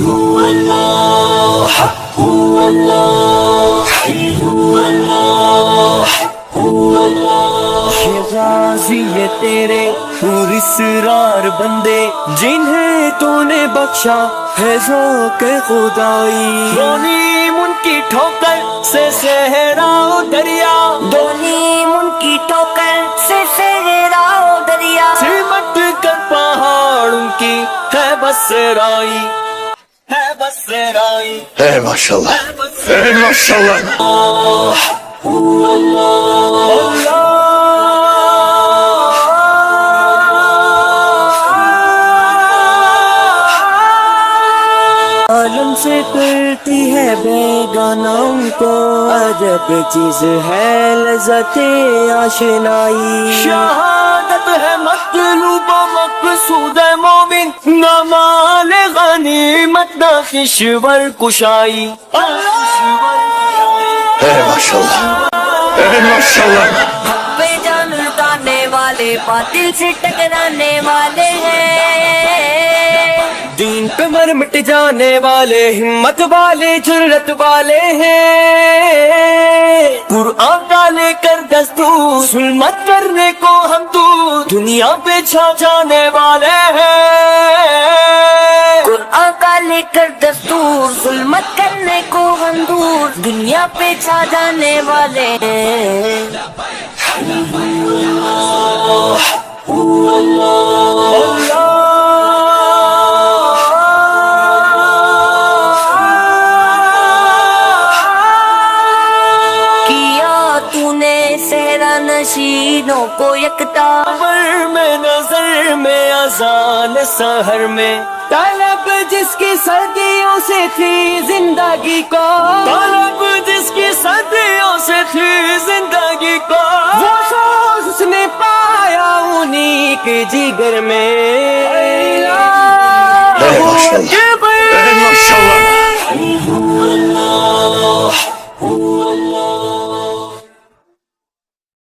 هو الله هو الله هو الله هو الله غازی یہ تیرے پوری اسرار بندے جنہیں تو نے بخشا ہے ذوق خدائی، دونی من کی ٹھوکر سے صحرا و دریا، دونی من کی ٹھوکر سے صحرا و دریا، سمٹ کر پہاڑوں کی ہے بسرائی، ہے بسرائی، اے ماشاءاللہ اے ماشاءاللہ هو الله عالم سے کرتی ہے بیگانوں کو عجب چیز ہے لذت آشنائی، شہادت ہے مطلوب و مقصود مومن، نہ مال غنیمت نہ کشور کشائی، اے ماشاءاللہ اے ماشاءاللہ بے جان لٹانے والے باطل سے ٹکرانے والے ہیں، دین پہ مر مٹ جانے والے ہمت والے جرت والے ہیں، قرآن کا لے کر دستور ظلمت کرنے کو ہم دور دنیا پہ چھا جانے والے ہیں، قرآن کا لے کر دستور ظلمت کرنے کو ہم دور دنیا پہ چھا جانے والے ہیں۔ کیا تو نے صحرا نشینوں کو یکتا، قبر میں نظر میں اذان سحر میں طلب جس کی صدیوں سے تھی زندگی کو، طلب جس کی صدیوں سے تھی زندگی کو، وہ سوز اس نے پایا انہی کے جگر میں، اے ماشاءاللہ اے ماشاءاللہ